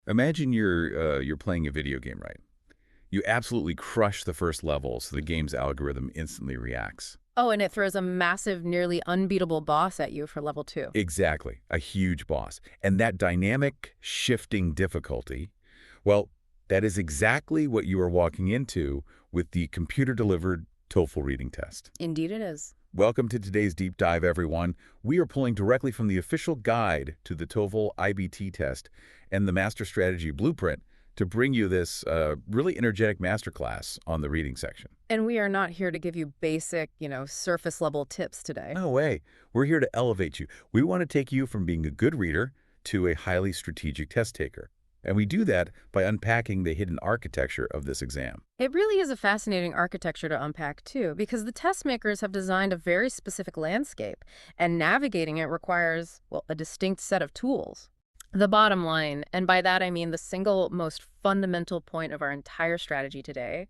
Imagine you're playing a video game, right? You absolutely crush the first level, so the game's algorithm instantly reacts. Oh, and it throws a massive, nearly unbeatable boss at you for level 2. Exactly, a huge boss. And that dynamic, shifting difficulty, well, that is exactly what you are walking into with the computer-delivered TOEFL reading test. Indeed it is. Welcome to today's deep dive, everyone. We are pulling directly from the official guide to the TOEFL IBT test and the Master Strategy Blueprint to bring you this really energetic masterclass on the reading section. And we are not here to give you basic, surface level tips today. No way. We're here to elevate you. We want to take you from being a good reader to a highly strategic test taker. And we do that by unpacking the hidden architecture of this exam. It really is a fascinating architecture to unpack, too, because the test makers have designed a very specific landscape, and navigating it requires, well, a distinct set of tools. The bottom line, and by that I mean the single most fundamental point of our entire strategy today,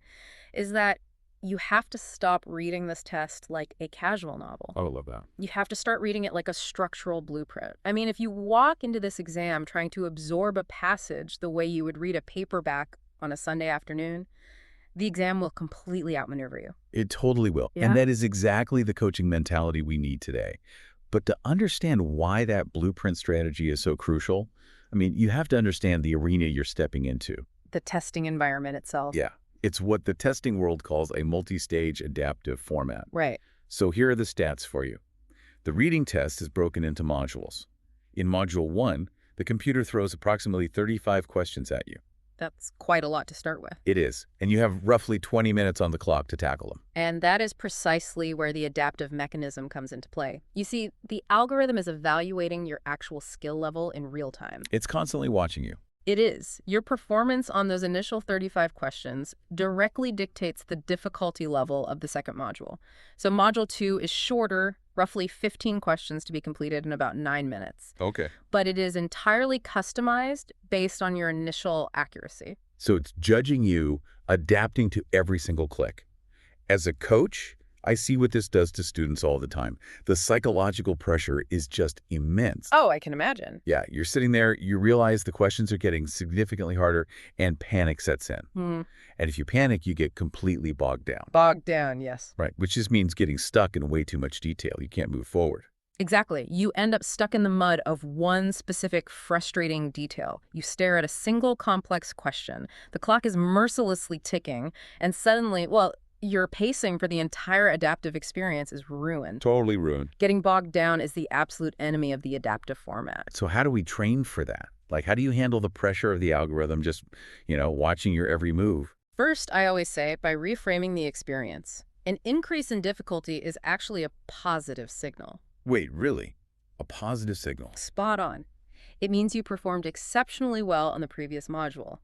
is that you have to stop reading this test like a casual novel. Oh, I love that. You have to start reading it like a structural blueprint. I mean, if you walk into this exam trying to absorb a passage the way you would read a paperback on a Sunday afternoon, the exam will completely outmaneuver you. It totally will. And Yeah. that is exactly the coaching mentality we need today. But to understand why that blueprint strategy is so crucial, I mean, you have to understand the arena you're stepping into. The testing environment itself. Yeah. It's what the testing world calls a multi-stage adaptive format. Right. So here are the stats for you. The reading test is broken into modules. In Module 1, the computer throws approximately 35 questions at you. That's quite a lot to start with. It is, and you have roughly 20 minutes on the clock to tackle them. And that is precisely where the adaptive mechanism comes into play. You see, the algorithm is evaluating your actual skill level in real time. It's constantly watching you. It is. Your performance on those initial 35 questions directly dictates the difficulty level of the second module. So Module 2 is shorter, roughly 15 questions to be completed in about 9 minutes. Okay. But it is entirely customized based on your initial accuracy. So it's judging you, adapting to every single click. As a coach, I see what this does to students all the time. The psychological pressure is just immense. Oh, I can imagine. Yeah, you're sitting there, you realize the questions are getting significantly harder, and panic sets in. And if you panic, you get completely bogged down. Bogged down, yes. Right, which just means getting stuck in way too much detail. You can't move forward. Exactly. You end up stuck in the mud of one specific frustrating detail. You stare at a single complex question. The clock is mercilessly ticking, and suddenly, well, your pacing for the entire adaptive experience is ruined. Totally ruined. Getting bogged down is the absolute enemy of the adaptive format. So how do we train for that? Like, how do you handle the pressure of the algorithm just, watching your every move? First, I always say, by reframing the experience. An increase in difficulty is actually a positive signal. Wait, really? A positive signal? Spot on. It means you performed exceptionally well on the previous module.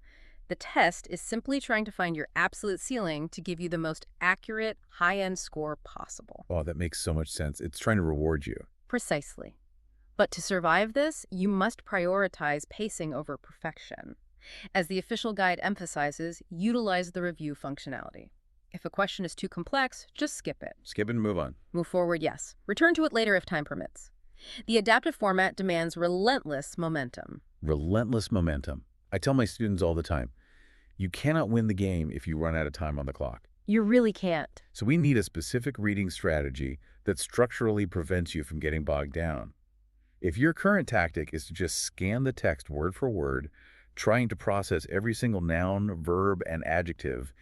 The test is simply trying to find your absolute ceiling to give you the most accurate, high-end score possible. Oh, that makes so much sense. It's trying to reward you. Precisely. But to survive this, you must prioritize pacing over perfection. As the official guide emphasizes, utilize the review functionality. If a question is too complex, just skip it. Skip and move on. Move forward, yes. Return to it later if time permits. The adaptive format demands relentless momentum. Relentless momentum. I tell my students all the time, you cannot win the game if you run out of time on the clock. You really can't. So we need a specific reading strategy that structurally prevents you from getting bogged down. If your current tactic is to just scan the text word for word, trying to process every single noun, verb, and adjective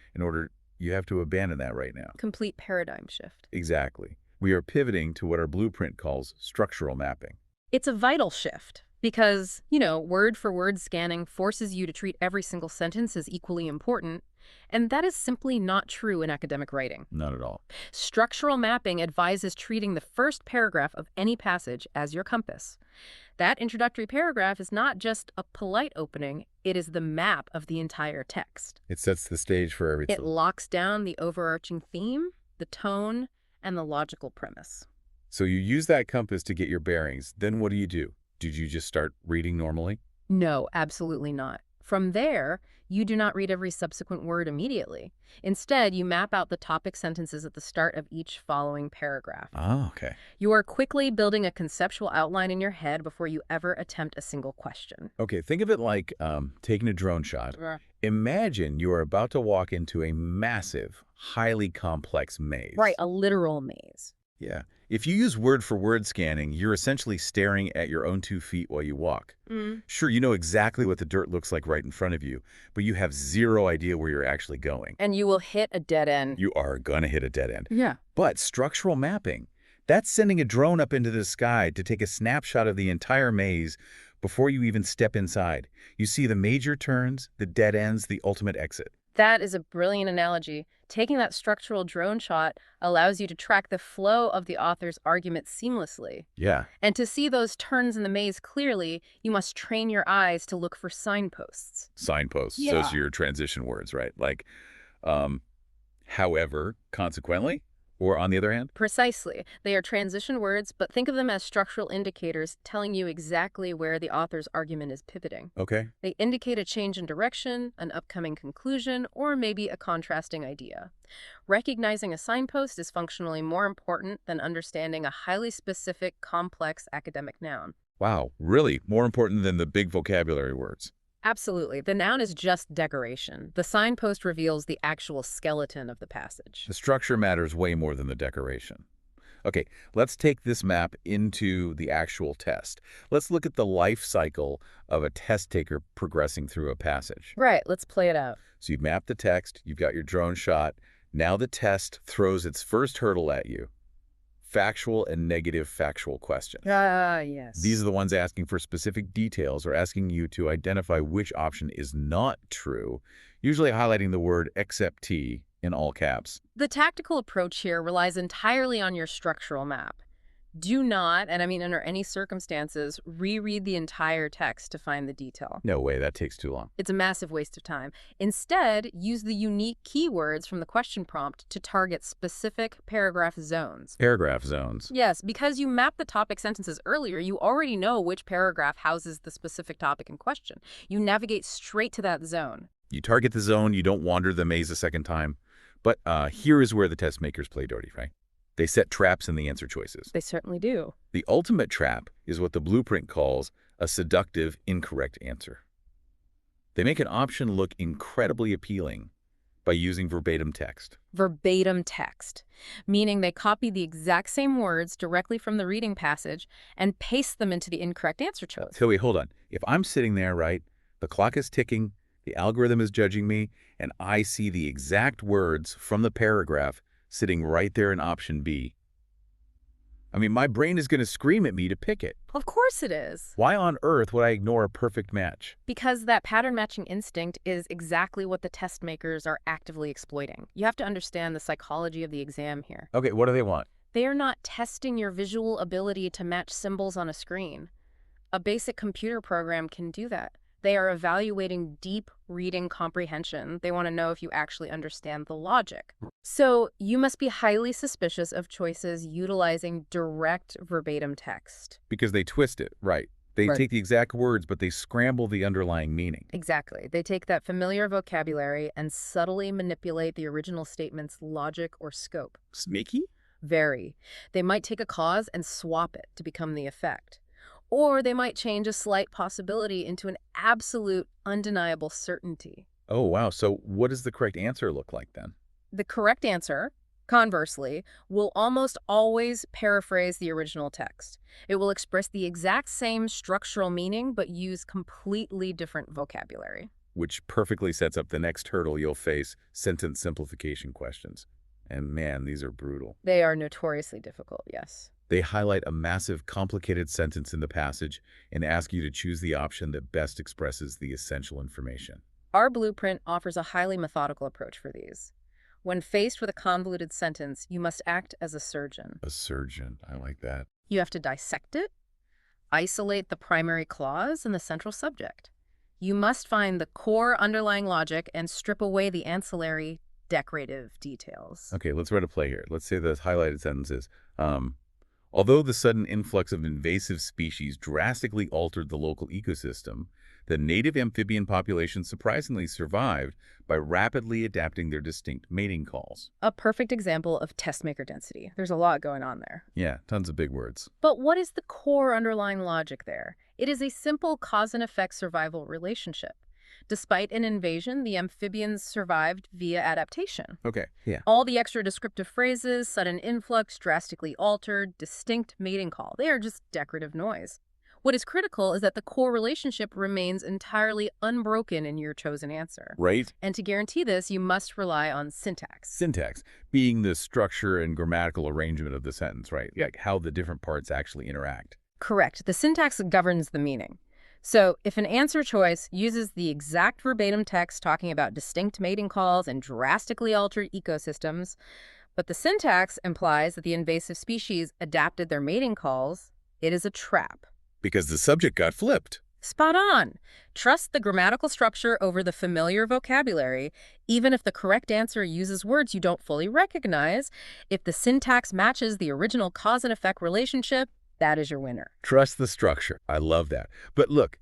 you have to abandon that right now. Complete paradigm shift. Exactly. We are pivoting to what our blueprint calls structural mapping. It's a vital shift because, word-for-word scanning forces you to treat every single sentence as equally important, and that is simply not true in academic writing. Not at all. Structural mapping advises treating the first paragraph of any passage as your compass. That introductory paragraph is not just a polite opening, it is the map of the entire text. It sets the stage for everything. It locks down the overarching theme, the tone, and the logical premise. So you use that compass to get your bearings. Then what do? Did you just start reading normally? No, absolutely not. From there, you do not read every subsequent word immediately. Instead, you map out the topic sentences at the start of each following paragraph. Oh, okay. You are quickly building a conceptual outline in your head before you ever attempt a single question. Okay, think of it like taking a drone shot. Yeah. Imagine you are about to walk into a massive, highly complex maze. Right, a literal maze. Yeah. If you use word-for-word scanning, you're essentially staring at your own 2 feet while you walk. Sure, you know exactly what the dirt looks like right in front of you, but you have zero idea where you're actually going. And you will hit a dead end. You are gonna hit a dead end. Yeah. But structural mapping, that's sending a drone up into the sky to take a snapshot of the entire maze before you even step inside. You see the major turns, the dead ends, the ultimate exit. That is a brilliant analogy. Taking that structural drone shot allows you to track the flow of the author's argument seamlessly. Yeah. And to see those turns in the maze clearly, you must train your eyes to look for signposts. Signposts. Yeah. Those are your transition words, right? Like, um, however, consequently, or on the other hand? Precisely. They are transition words, but think of them as structural indicators telling you exactly where the author's argument is pivoting. Okay. They indicate a change in direction, an upcoming conclusion, or maybe a contrasting idea. Recognizing a signpost is functionally more important than understanding a highly specific, complex academic noun. Wow, really more important than the big vocabulary words. Absolutely. The noun is just decoration. The signpost reveals the actual skeleton of the passage. The structure matters way more than the decoration. Okay, let's take this map into the actual test. Let's look at the life cycle of a test taker progressing through a passage. Right, let's play it out. So you've mapped the text, you've got your drone shot. Now the test throws its first hurdle at you. Factual and negative factual questions. Yes. These are the ones asking for specific details or asking you to identify which option is not true, usually highlighting the word except T in all caps. The tactical approach here relies entirely on your structural map. Do not, and I mean under any circumstances, reread the entire text to find the detail. No way, that takes too long. It's a massive waste of time. Instead, use the unique keywords from the question prompt to target specific paragraph zones. Paragraph zones. Yes, because you mapped the topic sentences earlier, you already know which paragraph houses the specific topic in question. You navigate straight to that zone. You target the zone, you don't wander the maze a second time. But here is where the test makers play dirty, right? They set traps in the answer choices. They certainly do. The ultimate trap is what the blueprint calls a seductive, incorrect answer. They make an option look incredibly appealing by using verbatim text. Verbatim text, meaning they copy the exact same words directly from the reading passage and paste them into the incorrect answer choice. So wait, hold on. If I'm sitting there, right, the clock is ticking, the algorithm is judging me, and I see the exact words from the paragraph sitting right there in option B. I mean, my brain is going to scream at me to pick it. Of course it is. Why on earth would I ignore a perfect match? Because that pattern matching instinct is exactly what the test makers are actively exploiting. You have to understand the psychology of the exam here. Okay, what do they want? They are not testing your visual ability to match symbols on a screen. A basic computer program can do that. They are evaluating deep reading comprehension. They want to know if you actually understand the logic. So you must be highly suspicious of choices utilizing direct verbatim text. Because they twist it, right. They Right. take the exact words, but they scramble the underlying meaning. Exactly. They take that familiar vocabulary and subtly manipulate the original statement's logic or scope. Sneaky? Very. They might take a cause and swap it to become the effect. Or they might change a slight possibility into an absolute, undeniable certainty. Oh, wow. So what does the correct answer look like then? The correct answer, conversely, will almost always paraphrase the original text. It will express the exact same structural meaning, but use completely different vocabulary. Which perfectly sets up the next hurdle you'll face, sentence simplification questions. And man, these are brutal. They are notoriously difficult, yes. They highlight a massive, complicated sentence in the passage and ask you to choose the option that best expresses the essential information. Our blueprint offers a highly methodical approach for these. When faced with a convoluted sentence, you must act as a surgeon. A surgeon. I like that. You have to dissect it, isolate the primary clause and the central subject. You must find the core underlying logic and strip away the ancillary, decorative details. Okay, let's write a play here. Let's say the highlighted sentence is, although the sudden influx of invasive species drastically altered the local ecosystem, The native amphibian population surprisingly survived by rapidly adapting their distinct mating calls. A perfect example of test maker density. There's a lot going on there. Yeah, tons of big words. But what is the core underlying logic there? It is a simple cause and effect survival relationship. Despite an invasion, the amphibians survived via adaptation. Okay, yeah. All the extra descriptive phrases, sudden influx, drastically altered, distinct mating call, they are just decorative noise. What is critical is that the core relationship remains entirely unbroken in your chosen answer. Right? And to guarantee this, you must rely on syntax. Syntax being the structure and grammatical arrangement of the sentence, right? Like how the different parts actually interact. Correct. The syntax governs the meaning. So if an answer choice uses the exact verbatim text talking about distinct mating calls and drastically altered ecosystems, but the syntax implies that the invasive species adapted their mating calls, it is a trap. Because the subject got flipped. Spot on. Trust the grammatical structure over the familiar vocabulary, even if the correct answer uses words you don't fully recognize. If the syntax matches the original cause and effect relationship, that is your winner. Trust the structure. I love that. But look,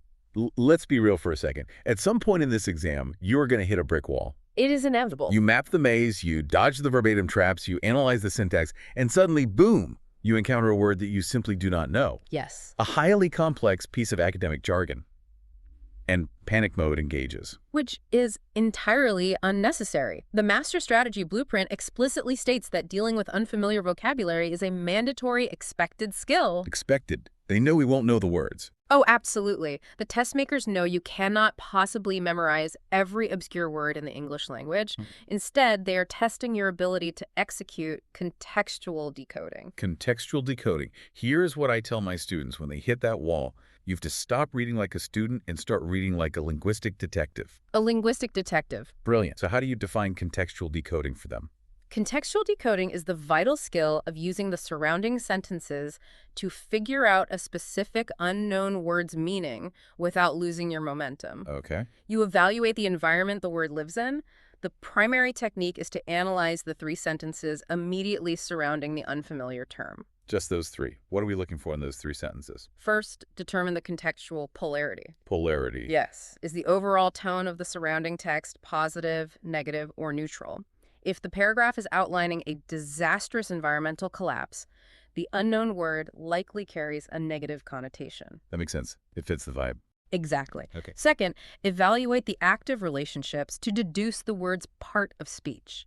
let's be real for a second. At some point in this exam, you're going to hit a brick wall. It is inevitable. You map the maze, you dodge the verbatim traps, you analyze the syntax, and suddenly, boom, you encounter a word that you simply do not know. Yes. A highly complex piece of academic jargon. And panic mode engages. Which is entirely unnecessary. The Master Strategy Blueprint explicitly states that dealing with unfamiliar vocabulary is a mandatory expected skill. Expected. They know we won't know the words. Oh, absolutely. The test makers know you cannot possibly memorize every obscure word in the English language. Instead, they are testing your ability to execute contextual decoding. Contextual decoding. Here's what I tell my students when they hit that wall. You have to stop reading like a student and start reading like a linguistic detective. A linguistic detective. Brilliant. So how do you define contextual decoding for them? Contextual decoding is the vital skill of using the surrounding sentences to figure out a specific unknown word's meaning without losing your momentum. Okay. You evaluate the environment the word lives in. The primary technique is to analyze the three sentences immediately surrounding the unfamiliar term. Just those three. What are we looking for in those three sentences? First, determine the contextual polarity. Polarity. Yes. Is the overall tone of the surrounding text positive, negative, or neutral? If the paragraph is outlining a disastrous environmental collapse, the unknown word likely carries a negative connotation. That makes sense. It fits the vibe. Exactly. Okay. Second, evaluate the active relationships to deduce the word's part of speech.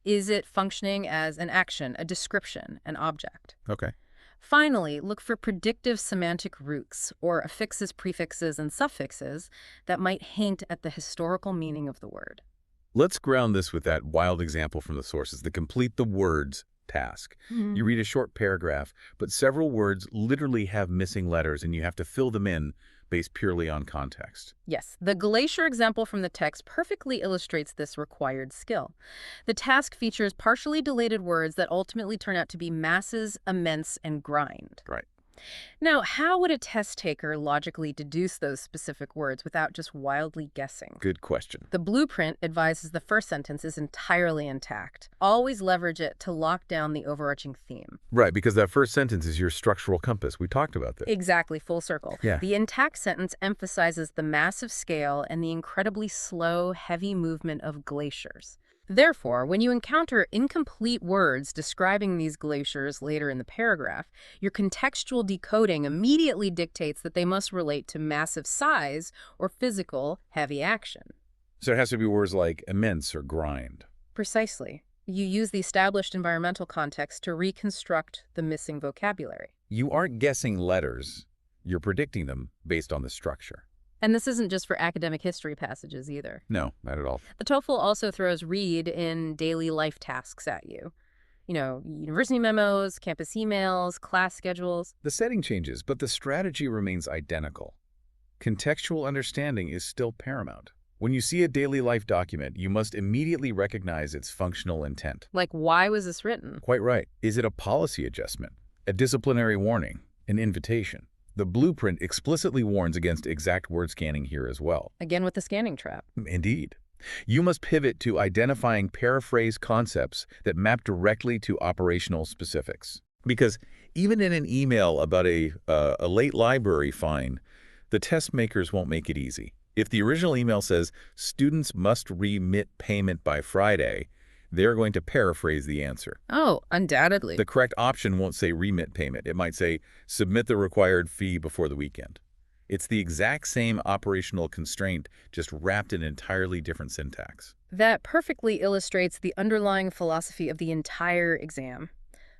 Is it functioning as an action, a description, an object? Okay. Finally, look for predictive semantic roots, or affixes, prefixes, and suffixes that might hint at the historical meaning of the word. Let's ground this with that wild example from the sources, the complete the words task. You read a short paragraph, but several words literally have missing letters, and you have to fill them in based purely on context. Yes, the glacier example from the text perfectly illustrates this required skill. The task features partially deleted words that ultimately turn out to be masses, immense, and grind. Right. Now, how would a test taker logically deduce those specific words without just wildly guessing? Good question. The blueprint advises the first sentence is entirely intact. Always leverage it to lock down the overarching theme. Right, because that first sentence is your structural compass. We talked about this. Exactly, full circle. Yeah. The intact sentence emphasizes the massive scale and the incredibly slow, heavy movement of glaciers. Therefore, when you encounter incomplete words describing these glaciers later in the paragraph, your contextual decoding immediately dictates that they must relate to massive size or physical, heavy action. So it has to be words like immense or grind. Precisely. You use the established environmental context to reconstruct the missing vocabulary. You aren't guessing letters. You're predicting them based on the structure. And this isn't just for academic history passages either. No, not at all. The TOEFL also throws read in daily life tasks at you. You know, university memos, campus emails, class schedules. The setting changes, but the strategy remains identical. Contextual understanding is still paramount. When you see a daily life document, you must immediately recognize its functional intent. Like, why was this written? Quite right. Is it a policy adjustment, a disciplinary warning, an invitation? The blueprint explicitly warns against exact word scanning here as well. Again with the scanning trap. Indeed. You must pivot to identifying paraphrase concepts that map directly to operational specifics. Because even in an email about a late library fine, The test makers won't make it easy. If the original email says, students must remit payment by Friday, they're going to paraphrase the answer. Oh, undoubtedly. The correct option won't say remit payment. It might say, submit the required fee before the weekend. It's the exact same operational constraint, just wrapped in entirely different syntax. That perfectly illustrates the underlying philosophy of the entire exam.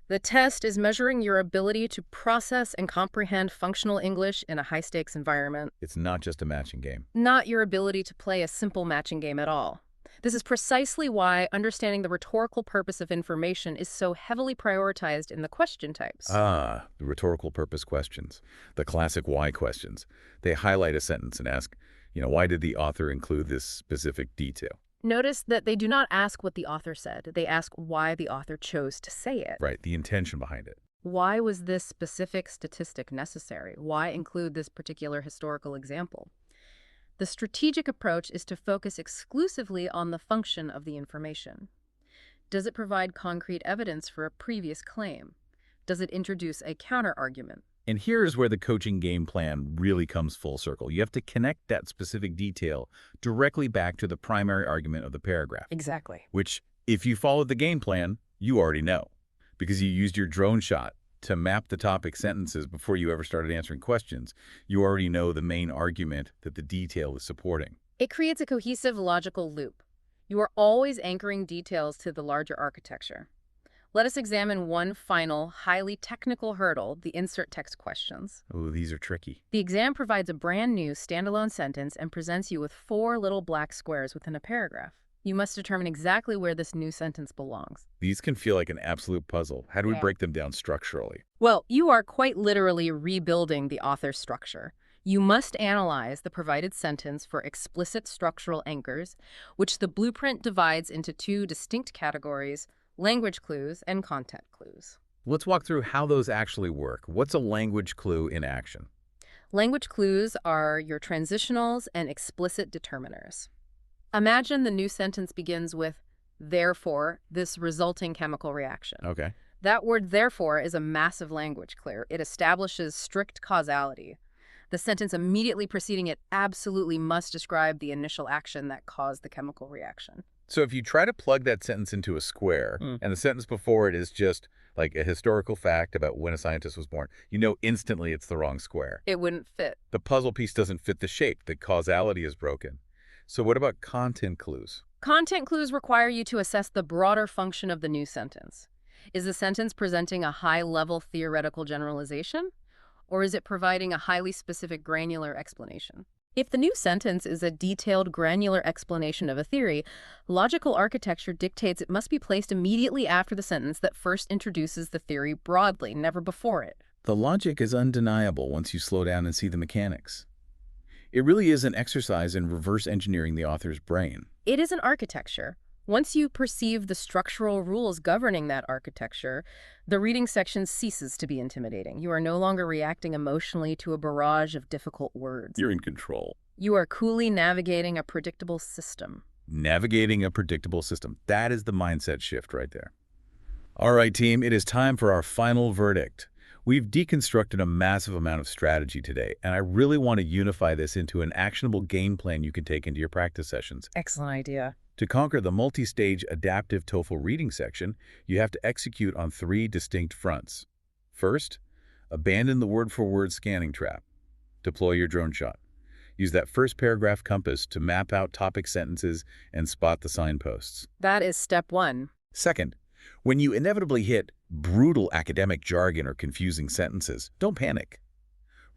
The test is measuring your ability to process and comprehend functional English in a high-stakes environment, It's not just a matching game. not your ability to play a simple matching game at all. This is precisely why understanding the rhetorical purpose of information is so heavily prioritized in the question types. Ah, the rhetorical purpose questions, the classic why questions. They highlight a sentence and ask, why did the author include this specific detail? Notice that they do not ask what the author said. They ask why the author chose to say it. Right, the intention behind it. Why was this specific statistic necessary? Why include this particular historical example? The strategic approach is to focus exclusively on the function of the information. Does it provide concrete evidence for a previous claim? Does it introduce a counter-argument? And here's where the coaching game plan really comes full circle. You have to connect that specific detail directly back to the primary argument of the paragraph, Exactly. which, if you followed the game plan, you already know, because you used your drone shot to map the topic sentences before you ever started answering questions. You already know the main argument that the detail is supporting. It creates a cohesive logical loop. You are always anchoring details to the larger architecture. Let us examine one final, highly technical hurdle, the insert text questions. Oh, these are tricky. The exam provides a brand new standalone sentence and presents you with 4 little black squares within a paragraph. You must determine exactly where this new sentence belongs. These can feel like an absolute puzzle. How do we Yeah. break them down structurally? Well, you are quite literally rebuilding the author's structure. You must analyze the provided sentence for explicit structural anchors, which the blueprint divides into 2 distinct categories: language clues and content clues. Let's walk through how those actually work. What's a language clue in action? Language clues are your transitionals and explicit determiners. Imagine the new sentence begins with, therefore, this resulting chemical reaction. Okay. That word therefore is a massive language clue. It establishes strict causality. The sentence immediately preceding it absolutely must describe the initial action that caused the chemical reaction. So if you try to plug that sentence into a square, and the sentence before it is just like a historical fact about when a scientist was born, you know instantly it's the wrong square. It wouldn't fit. The puzzle piece doesn't fit the shape. The causality is broken. So what about content clues? Content clues require you to assess the broader function of the new sentence. Is the sentence presenting a high-level theoretical generalization, or is it providing a highly specific granular explanation? If the new sentence is a detailed, granular explanation of a theory, logical architecture dictates it must be placed immediately after the sentence that first introduces the theory broadly, never before it. The logic is undeniable once you slow down and see the mechanics. It really is an exercise in reverse engineering the author's brain. It is an architecture. Once you perceive the structural rules governing that architecture, the reading section ceases to be intimidating. You are no longer reacting emotionally to a barrage of difficult words. You're in control. You are coolly navigating a predictable system. Navigating a predictable system. That is the mindset shift right there. All right, team, it is time for our final verdict. We've deconstructed a massive amount of strategy today, and I really want to unify this into an actionable game plan you can take into your practice sessions. Excellent idea. To conquer the multi-stage adaptive TOEFL reading section, you have to execute on 3 distinct fronts. First, abandon the word-for-word scanning trap. Deploy your drone shot. Use that first paragraph compass to map out topic sentences and spot the signposts. That is step 1. Second, when you inevitably hit brutal academic jargon or confusing sentences, don't panic.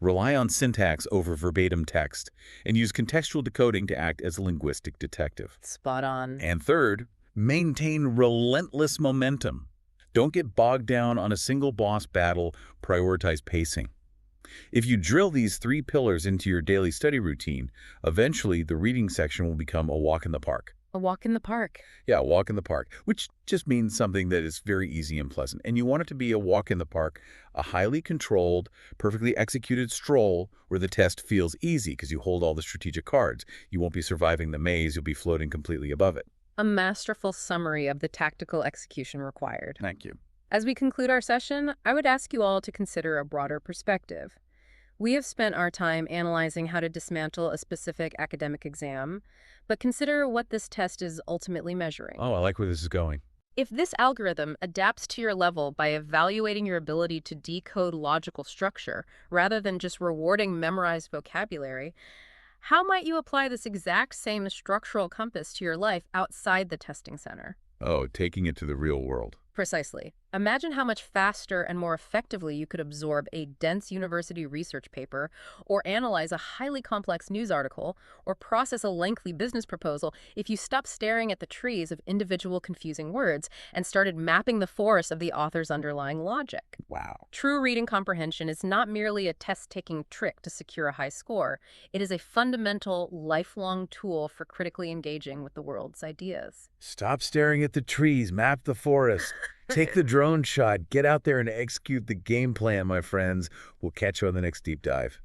Rely on syntax over verbatim text, and use contextual decoding to act as a linguistic detective. Spot on. And third, maintain relentless momentum. Don't get bogged down on a single boss battle, prioritize pacing. If you drill these 3 pillars into your daily study routine, eventually the reading section will become a walk in the park. A walk in the park. Yeah, a walk in the park, which just means something that is very easy and pleasant. And you want it to be a walk in the park, a highly controlled, perfectly executed stroll where the test feels easy because you hold all the strategic cards. You won't be surviving the maze, you'll be floating completely above it. A masterful summary of the tactical execution required. Thank you. As we conclude our session, I would ask you all to consider a broader perspective. We have spent our time analyzing how to dismantle a specific academic exam, but consider what this test is ultimately measuring. Oh, I like where this is going. If this algorithm adapts to your level by evaluating your ability to decode logical structure rather than just rewarding memorized vocabulary, how might you apply this exact same structural compass to your life outside the testing center? Oh, taking it to the real world. Precisely. Imagine how much faster and more effectively you could absorb a dense university research paper, or analyze a highly complex news article, or process a lengthy business proposal if you stopped staring at the trees of individual confusing words and started mapping the forest of the author's underlying logic. Wow. True reading comprehension is not merely a test-taking trick to secure a high score. It is a fundamental, lifelong tool for critically engaging with the world's ideas. Stop staring at the trees, map the forest. Take the drone shot, get out there and execute the game plan, my friends. We'll catch you on the next deep dive.